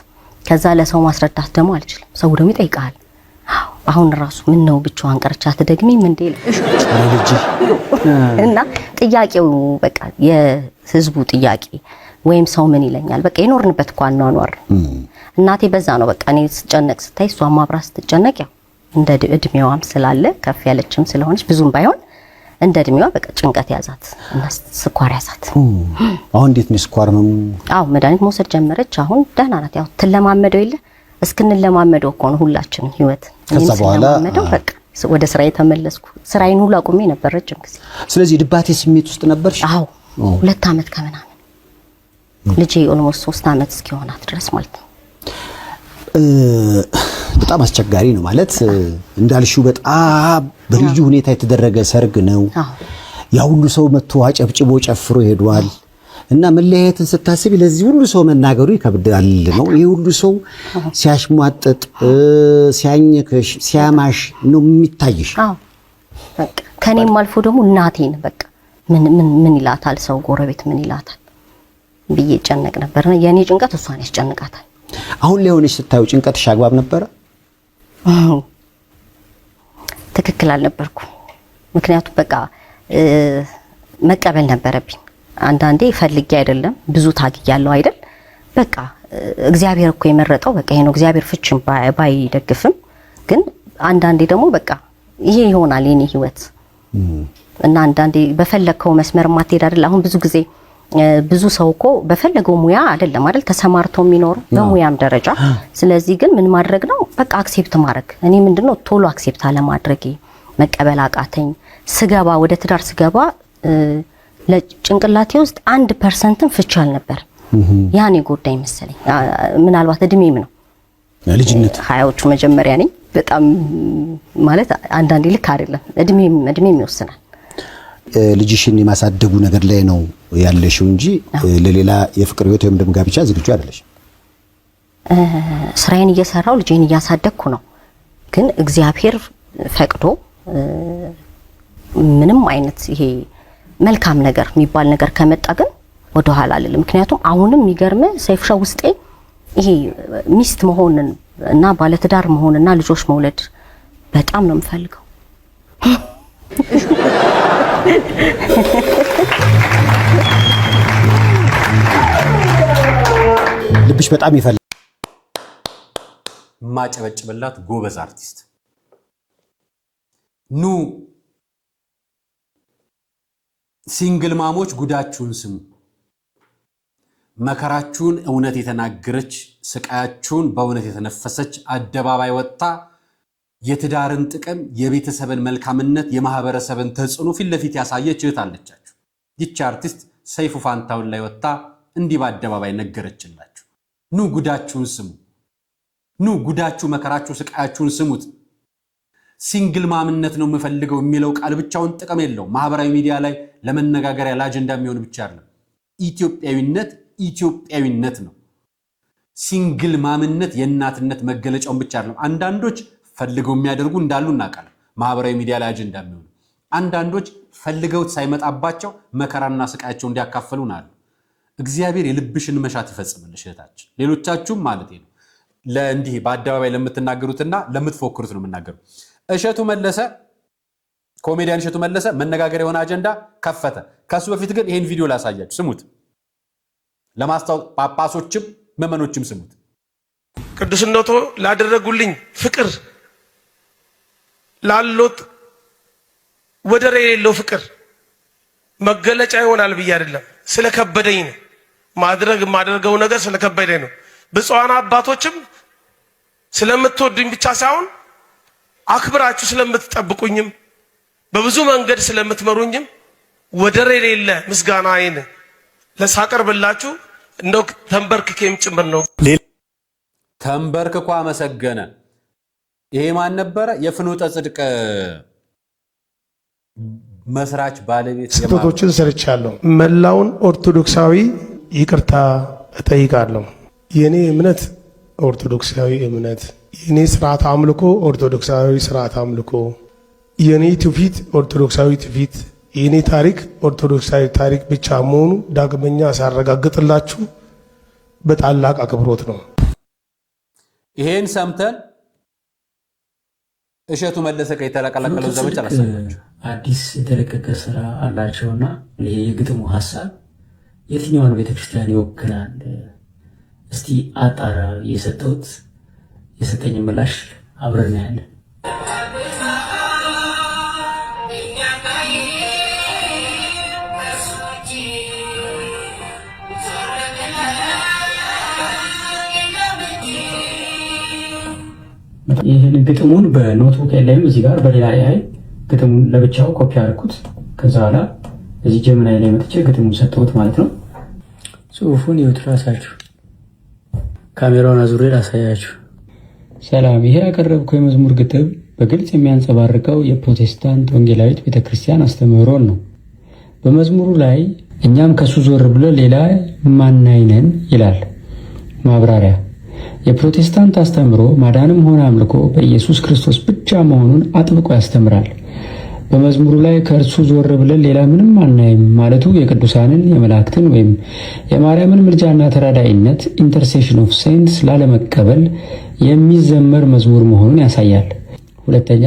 ከዛ ለሰው ማስረዳት ደግሞ አልችልም። ሰው ደግሞ ይጠይቃል። አሁን ራሱ ምን ነው ብቻዋን ቀርቻ ትደግሚም እንዴ እና ጥያቄው በቃ የህዝቡ ጥያቄ ወይም ሰው ምን ይለኛል በቃ የኖርንበት ቋን ነው አኗር። እናቴ በዛ ነው በቃ እኔ ስጨነቅ ስታይ እሷም አብራ ስትጨነቅ ያው እንደ እድሜዋም ስላለ ከፍ ያለችም ስለሆነች ብዙም ባይሆን እንደ እድሜዋ በቃ ጭንቀት ያዛት እና ስኳር ያዛት። አሁን እንዴት ነው ስኳር ነው? መድኃኒት መውሰድ ጀመረች። አሁን ደህና ናት። ያው ትለማመደው የለ እስክንለማመደው እኮ ነው ሁላችንም ህይወት። ከዛ በኋላ በቃ ወደ ስራዬ ተመለስኩ። ስራዬን ሁሉ አቁሜ ነበር ረጅም ጊዜ። ስለዚህ ድባቴ ስሜት ውስጥ ነበርሽ? 2 ዓመት ከምናምን ልጄ ኦልሞስት 3 ዓመት እስኪሆናት ድረስ ማለት ነው። በጣም አስቸጋሪ ነው ማለት እንዳልሽው በጣም በልዩ ሁኔታ የተደረገ ሰርግ ነው። ያ ሁሉ ሰው መጥቶ አጨብጭቦ ጨፍሮ ሄዷል እና መለያየትን ስታስቢ ለዚህ ሁሉ ሰው መናገሩ ይከብዳል ነው። ይሄ ሁሉ ሰው ሲያሽሟጥጥ ሲያኝክሽ ሲያማሽ ነው የሚታይሽ። በቃ ከኔም አልፎ ደግሞ እናቴን በቃ ምን ይላታል ሰው ጎረቤት ምን ይላታል ብዬ ጨነቅ ነበርና የኔ ጭንቀት እሷን ያስጨንቃታል። አሁን ላይ ሆነሽ ስታዩ ጭንቀትሽ አግባብ ነበረ? ትክክል አልነበርኩ። ምክንያቱም በቃ መቀበል ነበረብኝ። አንዳንዴ ፈልጌ አይደለም ብዙ ታግያለሁ አይደል። በቃ እግዚአብሔር እኮ የመረጠው በቃ ይሄ ነው። እግዚአብሔር ፍቺም ባይደግፍም ግን አንዳንዴ ደግሞ በቃ ይሄ ይሆናል የኔ ህይወት እና አንዳንዴ በፈለከው መስመር ማትሄድ አይደል። አሁን ብዙ ጊዜ ብዙ ሰው እኮ በፈለገው ሙያ አይደለም አይደል ተሰማርቶ የሚኖር በሙያም ደረጃ። ስለዚህ ግን ምን ማድረግ ነው በቃ አክሴፕት ማድረግ። እኔ ምንድነው ቶሎ አክሴፕት አለማድረጌ መቀበል አቃተኝ። ስገባ ወደ ትዳር ስገባ ለጭንቅላቴ ውስጥ 1% ፍቺ አልነበር። ያኔ ጉዳይ መሰለኝ። ምናልባት እድሜም ነው ልጅነት 20ዎቹ መጀመሪያ ነኝ። በጣም ማለት አንዳንዴ ልክ አይደለም እድሜም ይወስናል። ልጅሽን የማሳደጉ ነገር ላይ ነው ያለሽው እንጂ ለሌላ የፍቅር ህይወት ወይም ደግሞ ጋብቻ ዝግጁ አይደለሽ። ስራዬን እየሰራው ልጄን እያሳደግኩ ነው። ግን እግዚአብሔር ፈቅዶ ምንም አይነት ይሄ መልካም ነገር የሚባል ነገር ከመጣ ግን ወደ ኋላ አልልም። ምክንያቱም አሁንም የሚገርም ሰይፍሻ ውስጤ ይሄ ሚስት መሆን እና ባለትዳር መሆን እና ልጆች መውለድ በጣም ነው የምፈልገው። ልብሽ በጣም ይፈልጋል። ማጨበጭበላት ጎበዝ አርቲስት ኑ ሲንግል ማሞች ጉዳችሁን ስሙ። መከራችሁን እውነት የተናገረች ስቃያችሁን በእውነት የተነፈሰች አደባባይ ወጣ የትዳርን ጥቅም የቤተሰብን መልካምነት የማህበረሰብን ተጽዕኖ ፊት ለፊት ያሳየች እህት አለቻችሁ። ይቺ አርቲስት ሰይፉ ፋንታውን ላይ ወጣ እንዲህ በአደባባይ ነገረችላችሁ። ኑ ጉዳችሁን ስሙ። ኑ ጉዳችሁ መከራችሁ ስቃያችሁን ስሙት። ሲንግል ማምነት ነው የምፈልገው የሚለው ቃል ብቻውን ጥቅም የለው። ማህበራዊ ሚዲያ ላይ ለመነጋገሪያ ለአጀንዳ የሚሆን ብቻ አይደለም። ኢትዮጵያዊነት ነው። ሲንግል ማምነት የእናትነት መገለጫውን ብቻ አይደለም። አንዳንዶች ፈልገው የሚያደርጉ እንዳሉ እናውቃለን። ማህበራዊ ሚዲያ ላይ አጀንዳ የሚሆኑ አንዳንዶች ፈልገውት ሳይመጣባቸው መከራና ስቃያቸው እንዲያካፈሉን አሉ። እግዚአብሔር የልብሽን መሻት ይፈጽምልሽ እህታችን። ሌሎቻችሁም ማለት ነው ለእንዲህ በአደባባይ ለምትናገሩትና ለምትፎክሩት ነው የምናገሩ። እሸቱ መለሰ ኮሜዲያን እሸቱ መለሰ መነጋገር የሆነ አጀንዳ ከፈተ። ከሱ በፊት ግን ይሄን ቪዲዮ ላሳያችሁ፣ ስሙት። ለማስታወስ ጳጳሶችም ምዕመኖችም ስሙት። ቅዱስነቶ ላደረጉልኝ ፍቅር ላሎት ወደር የሌለው ፍቅር መገለጫ ይሆናል ብዬ አይደለም፣ ስለከበደኝ ነው። ማድረገው ነገር ስለከበደኝ ነው። ብፁዓን አባቶችም ስለምትወዱኝ ብቻ ሳይሆን አክብራችሁ ስለምትጠብቁኝም በብዙ መንገድ ስለምትመሩኝም ወደር የሌለ ምስጋናዬን ለሳቀርብላችሁ እንደው ተንበርክኬም ጭምር ነው። ተንበርክኮ አመሰገነ። ይሄ ማን ነበረ? የፍኖተ ጽድቅ መስራች ባለቤት። ስህተቶችን ሰርቻለሁ። መላውን ኦርቶዶክሳዊ ይቅርታ እጠይቃለሁ። የኔ እምነት ኦርቶዶክሳዊ እምነት፣ የኔ ስርዓት አምልኮ ኦርቶዶክሳዊ ስርዓት አምልኮ፣ የኔ ትውፊት ኦርቶዶክሳዊ ትውፊት፣ የኔ ታሪክ ኦርቶዶክሳዊ ታሪክ ብቻ መሆኑ ዳግመኛ ሳረጋግጥላችሁ በታላቅ አክብሮት ነው። ይሄን ሰምተን እሸቱ መለሰ የተቀላቀለው ዘመቻ አላሰማችሁ። አዲስ የተለቀቀ ስራ አላቸውና ይሄ የግጥሙ ሐሳብ የትኛውን ቤተክርስቲያን ይወክላል? እስቲ አጣራ። የሰጠኝ ምላሽ አብረን ያለን ይህን ግጥሙን በኖትቡክ ላይም እዚህ ጋር በሌላ ላይ ግጥሙን ለብቻው ኮፒ አድርኩት። ከዛ በኋላ እዚህ ጀምናይ ላይ መጥቼ ግጥሙን ሰጠሁት ማለት ነው። ጽሁፉን ይወት ራሳችሁ ካሜራውን አዙሬ ላሳያችሁ። ሰላም። ይሄ ያቀረብከው የመዝሙር ግጥም በግልጽ የሚያንጸባርቀው የፕሮቴስታንት ወንጌላዊት ቤተክርስቲያን አስተምህሮን ነው። በመዝሙሩ ላይ እኛም ከሱ ዞር ብለን ሌላ ማናይነን ይላል። ማብራሪያ የፕሮቴስታንት አስተምህሮ ማዳንም ሆነ አምልኮ በኢየሱስ ክርስቶስ ብቻ መሆኑን አጥብቆ ያስተምራል። በመዝሙሩ ላይ ከእርሱ ዞር ብለን ሌላ ምንም አናይም ማለቱ የቅዱሳንን የመላእክትን ወይም የማርያምን ምልጃና ተራዳኢነት ኢንተርሴሽን ኦፍ ሴንትስ ላለመቀበል የሚዘመር መዝሙር መሆኑን ያሳያል። ሁለተኛ፣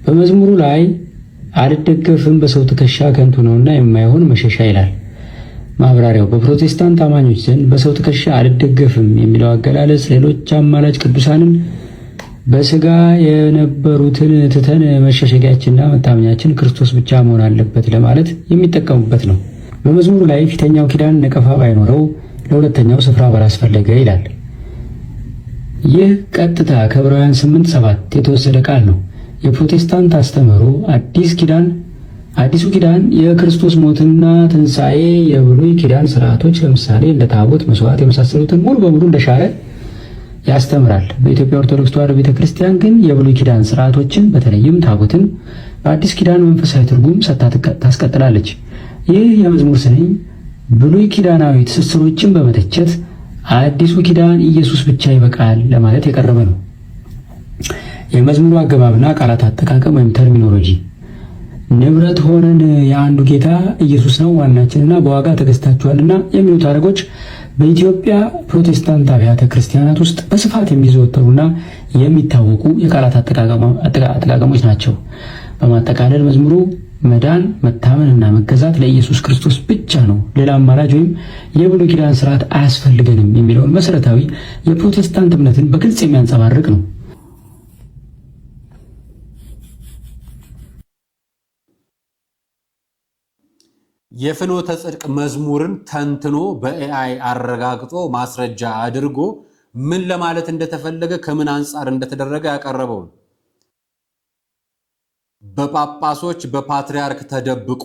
በመዝሙሩ ላይ አልደገፍም በሰው ትከሻ ከንቱ ነውና የማይሆን መሸሻ ይላል። ማብራሪያው በፕሮቴስታንት አማኞች ዘንድ በሰው ትከሻ አልደገፍም የሚለው አገላለጽ ሌሎች አማላጭ ቅዱሳንን በስጋ የነበሩትን ትተን መሸሸጊያችንና መታመኛችን ክርስቶስ ብቻ መሆን አለበት ለማለት የሚጠቀሙበት ነው። በመዝሙሩ ላይ ፊተኛው ኪዳን ነቀፋ ባይኖረው ለሁለተኛው ስፍራ ባላስፈለገ ይላል። ይህ ቀጥታ ከዕብራውያን 8:7 የተወሰደ ቃል ነው። የፕሮቴስታንት አስተምህሮ አዲሱ ኪዳን የክርስቶስ ሞትና ትንሣኤ የብሉይ ኪዳን ስርዓቶች ለምሳሌ እንደ ታቦት፣ መስዋዕት የመሳሰሉትን ሙሉ በሙሉ እንደሻረ ያስተምራል። በኢትዮጵያ ኦርቶዶክስ ተዋሕዶ ቤተክርስቲያን ግን የብሉይ ኪዳን ስርዓቶችን በተለይም ታቦትን በአዲስ ኪዳን መንፈሳዊ ትርጉም ሰጥታ ታስቀጥላለች። ይህ የመዝሙር ስንኝ ብሉይ ኪዳናዊ ትስስሮችን በመተቸት አዲሱ ኪዳን ኢየሱስ ብቻ ይበቃል ለማለት የቀረበ ነው። የመዝሙሩ አገባብና ቃላት አጠቃቀም ወይም ተርሚኖሎጂ ንብረት ሆነን የአንዱ ጌታ ኢየሱስ ነው ዋናችንና በዋጋ ተገዝታችኋልና የሚሉት ሐረጎች በኢትዮጵያ ፕሮቴስታንት አብያተ ክርስቲያናት ውስጥ በስፋት የሚዘወተሩና የሚታወቁ የቃላት አጠቃቀሞች ናቸው። በማጠቃለል መዝሙሩ መዳን፣ መታመንና መገዛት ለኢየሱስ ክርስቶስ ብቻ ነው፣ ሌላ አማራጭ ወይም የብሉይ ኪዳን ስርዓት አያስፈልገንም የሚለውን መሰረታዊ የፕሮቴስታንት እምነትን በግልጽ የሚያንጸባርቅ ነው። የፍኖተ ጽድቅ መዝሙርን ተንትኖ በኤአይ አረጋግጦ ማስረጃ አድርጎ ምን ለማለት እንደተፈለገ ከምን አንጻር እንደተደረገ ያቀረበው በጳጳሶች በፓትሪያርክ ተደብቆ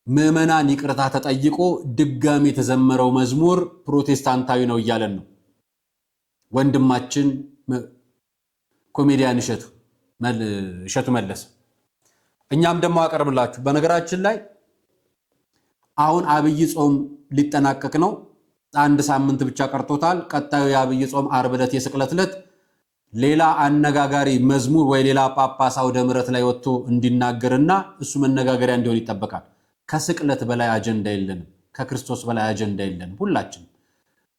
ምዕመናን ይቅርታ ተጠይቆ ድጋሚ የተዘመረው መዝሙር ፕሮቴስታንታዊ ነው እያለን ነው ወንድማችን ኮሜዲያን እሸቱ መለሰ። እኛም ደግሞ አቀርብላችሁ በነገራችን ላይ አሁን አብይ ጾም ሊጠናቀቅ ነው። አንድ ሳምንት ብቻ ቀርቶታል። ቀጣዩ የአብይ ጾም ዓርብ ዕለት የስቅለት ዕለት ሌላ አነጋጋሪ መዝሙር ወይ ሌላ ጳጳስ አውደ ምሕረት ላይ ወጥቶ እንዲናገርና እሱ መነጋገሪያ እንዲሆን ይጠበቃል። ከስቅለት በላይ አጀንዳ የለንም። ከክርስቶስ በላይ አጀንዳ የለንም ሁላችን።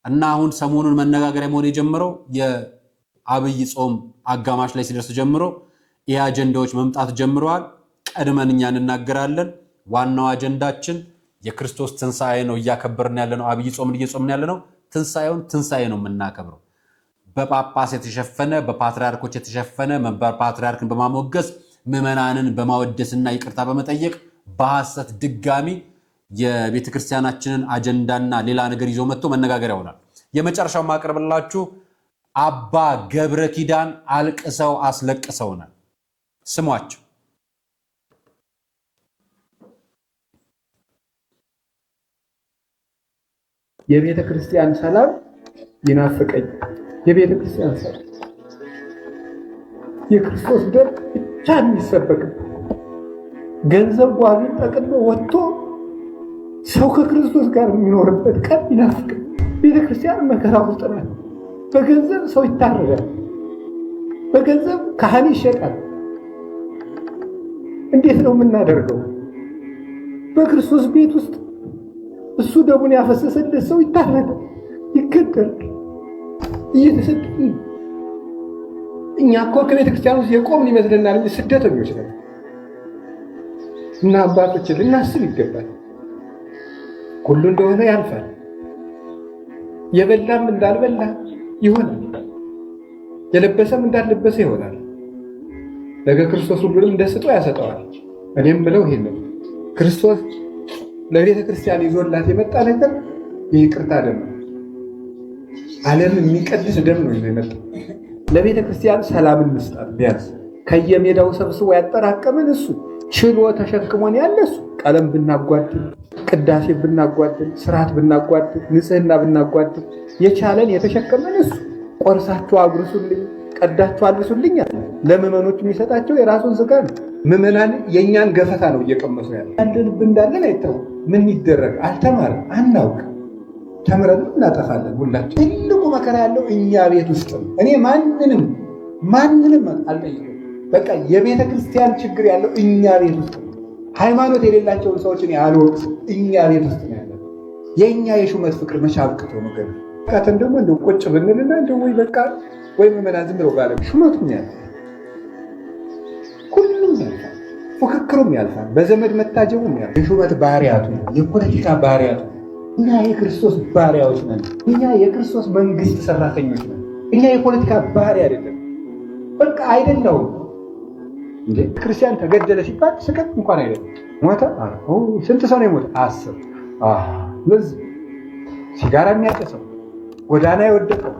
እና አሁን ሰሞኑን መነጋገሪያ መሆን የጀመረው የአብይ ጾም አጋማሽ ላይ ሲደርስ ጀምሮ ይህ አጀንዳዎች መምጣት ጀምረዋል። ቀድመን እኛ እንናገራለን። ዋናው አጀንዳችን የክርስቶስ ትንሣኤ ነው እያከበርን ያለነው። አብይ ጾምን እየጾምን ያለነው ትንሣኤውን ትንሣኤ ነው የምናከብረው። በጳጳስ የተሸፈነ በፓትሪያርኮች የተሸፈነ መንበር ፓትሪያርክን በማሞገስ ምዕመናንን በማወደስና ይቅርታ በመጠየቅ በሐሰት ድጋሚ የቤተክርስቲያናችንን አጀንዳና ሌላ ነገር ይዞ መጥቶ መነጋገር ይሆናል። የመጨረሻው ማቀርብላችሁ አባ ገብረ ኪዳን አልቅሰው አስለቅሰውናል። ስሟቸው። የቤተ ክርስቲያን ሰላም ይናፍቀኝ። የቤተ ክርስቲያን ሰላም የክርስቶስ ደም ብቻ የሚሰበክበት ገንዘብ ጓቢ ጠቅሎ ወጥቶ ሰው ከክርስቶስ ጋር የሚኖርበት ቀን ይናፍቀኝ። ቤተ ክርስቲያን መከራ ውስጥ ናት። በገንዘብ ሰው ይታረዳል፣ በገንዘብ ካህን ይሸጣል። እንዴት ነው የምናደርገው? በክርስቶስ ቤት ውስጥ እሱ ደሙን ያፈሰሰለት ሰው ይታረዳል፣ ይገደላል፣ እየተሰደደ። እኛ እኮ ከቤተ ክርስቲያን ውስጥ የቆምን ይመስለናል እንጂ ስደተኞች ነን። እና አባቶች ልናስብ ይገባል። ሁሉ እንደሆነ ያልፋል። የበላም እንዳልበላ ይሆናል፣ የለበሰም እንዳልለበሰ ይሆናል። ነገ ክርስቶስ ሁሉንም እንደስጦ ያሰጠዋል። እኔም ብለው ይሄንን ክርስቶስ ለቤተ ክርስቲያን ይዞላት የመጣ ነገር የይቅርታ ደም ነው። ዓለም የሚቀድስ ደም ነው የመጣው። ለቤተ ክርስቲያን ሰላም እንስጣት። ቢያንስ ከየሜዳው ሰብስቦ ያጠራቀመን እሱ ችሎ ተሸክሞን ያለ እሱ። ቀለም ብናጓድል፣ ቅዳሴ ብናጓድል፣ ስርዓት ብናጓድል፣ ንጽህና ብናጓድል የቻለን የተሸከመን እሱ። ቆርሳችሁ አጉርሱልኝ፣ ቀዳችሁ አልብሱልኝ አለ። ለምዕመኖች የሚሰጣቸው የራሱን ስጋ ነው። ምዕመናን የእኛን ገፈታ ነው እየቀመሱ ያለ። አንድ ልብ እንዳለን አይታወቅም። ምን ይደረግ? አልተማርም፣ አናውቅ። ተምረን እናጠፋለን ሁላችን። ትልቁ መከራ ያለው እኛ ቤት ውስጥ ነው። እኔ ማንንም አልጠይቅም። በቃ የቤተ ክርስቲያን ችግር ያለው እኛ ቤት ውስጥ ነው። ሃይማኖት የሌላቸውን ሰዎች እኔ አልወቅስም። እኛ ቤት ውስጥ ነው ያለው። የእኛ የሹመት ፍቅር መቻብቅቶ ነገር ካተን ደግሞ እንደው ቁጭ ብንልና እንደው ወይ በቃ ወይ ምዕመናን ዝም ብለው ባለ ሹመቱም ያልፋል፣ ሁሉም ያልፋል፣ ፉክክሩም ያልፋል፣ በዘመድ መታጀቡም ያልፋል። የሹመት ባህሪያቱ የፖለቲካ ባህሪያቱ። እኛ የክርስቶስ ባሪያዎች ነን። እኛ የክርስቶስ መንግስት ሰራተኞች ነን። እኛ የፖለቲካ ባህሪ አይደለም። በቃ አይደለውም እንዴ ክርስቲያን ተገደለ ሲባል ስቀት እንኳን አይደለም። ሞተ? ስንት ሰው ነው የሞተ? 10። ለዚህ ሲጋራ የሚያጨሰው፣ ጎዳና የወደቀው፣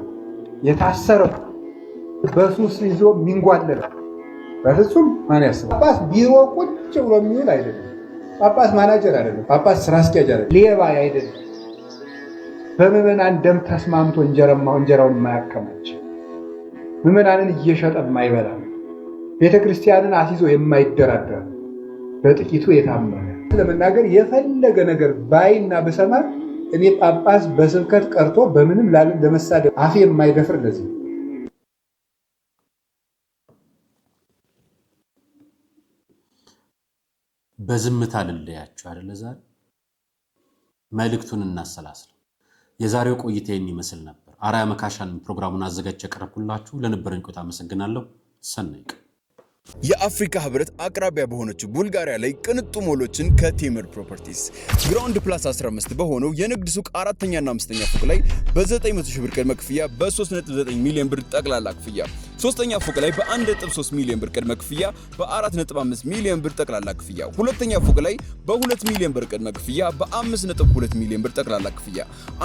የታሰረው፣ በሱስ ይዞ የሚንጓለለው በፍጹም ማን ያስባል? ጳጳስ ቢሮ ቁጭ ብሎ የሚውል አይደለም። ጳጳስ ማናጀር አይደለም። ጳጳስ ስራ አስኪያጅ አይደለም። ሌባ አይደለም። በምዕመናን ደም ተስማምቶ እንጀራውን የማያከማች ምዕመናንን እየሸጠ የማይበላ ቤተክርስቲያንን አስይዞ የማይደራደር በጥቂቱ የታመነ ለመናገር የፈለገ ነገር ባይና በሰማ እኔ ጳጳስ በስብከት ቀርቶ በምንም ለመሳደብ አፌ የማይደፍር ለዚህ በዝምታ ልለያችሁ አይደለ? ዛሬ መልእክቱን እናሰላስል። የዛሬው ቆይታ ይመስል ነበር። አርአያ መካሻን ፕሮግራሙን አዘጋጅቼ ያቀረብኩላችሁ። ለነበረኝ ቆይታ አመሰግናለሁ። ሰናይ ቀን። የአፍሪካ ህብረት አቅራቢያ በሆነችው ቡልጋሪያ ላይ ቅንጡ ሞሎችን ከቴምር ፕሮፐርቲስ ግራውንድ ፕላስ 15 በሆነው የንግድ ሱቅ 4ኛና 5ኛ ፎቅ ላይ በ900 ሺህ ብር ቅድመ ክፍያ በ3.9 ሚሊዮን ብር ጠቅላላ ክፍያ፣ 3ኛ ፎቅ ላይ በ1.3 ሚሊዮን ብር ቅድመ ክፍያ በ4.5 ሚሊዮን ብር ጠቅላላ ክፍያ፣ 2ኛ ፎቅ ላይ በ2 ሚሊዮን ብር ቅድመ ክፍያ በ5.2 ሚሊዮን ብር ጠቅላላ ክፍያ፣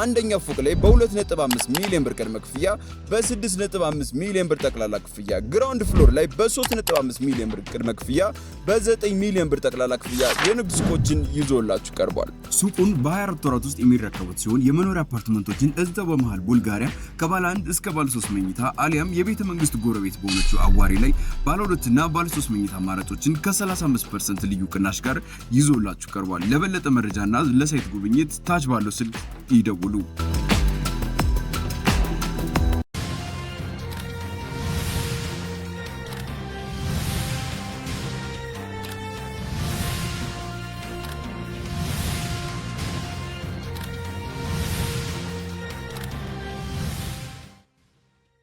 1ኛ ፎቅ ላይ በ2.5 ሚሊዮን ብር ቅድመ ክፍያ በ6.5 ሚሊዮን ብር ጠቅላላ ክፍያ፣ ግራውንድ ፍሎር ላይ በ3.5 ሚሊዮን ብር ቅድመ ክፍያ በ9 ሚሊዮን ብር ጠቅላላ ክፍያ የንግድ ሱቆችን ይዞላችሁ ቀርቧል። ሱቁን በ24 ወራት ውስጥ የሚረከቡት ሲሆን የመኖሪያ አፓርትመንቶችን እዛው በመሃል ቡልጋሪያ ከባለ 1 እስከ ባለ 3 መኝታ አሊያም የቤተ መንግስት ጎረቤት በሆነችው አዋሪ ላይ ባለ 2 እና ባለ 3 መኝታ አማራጮችን ከ35% ልዩ ቅናሽ ጋር ይዞላችሁ ቀርቧል። ለበለጠ መረጃና ለሳይት ጉብኝት ታች ባለው ስልክ ይደውሉ።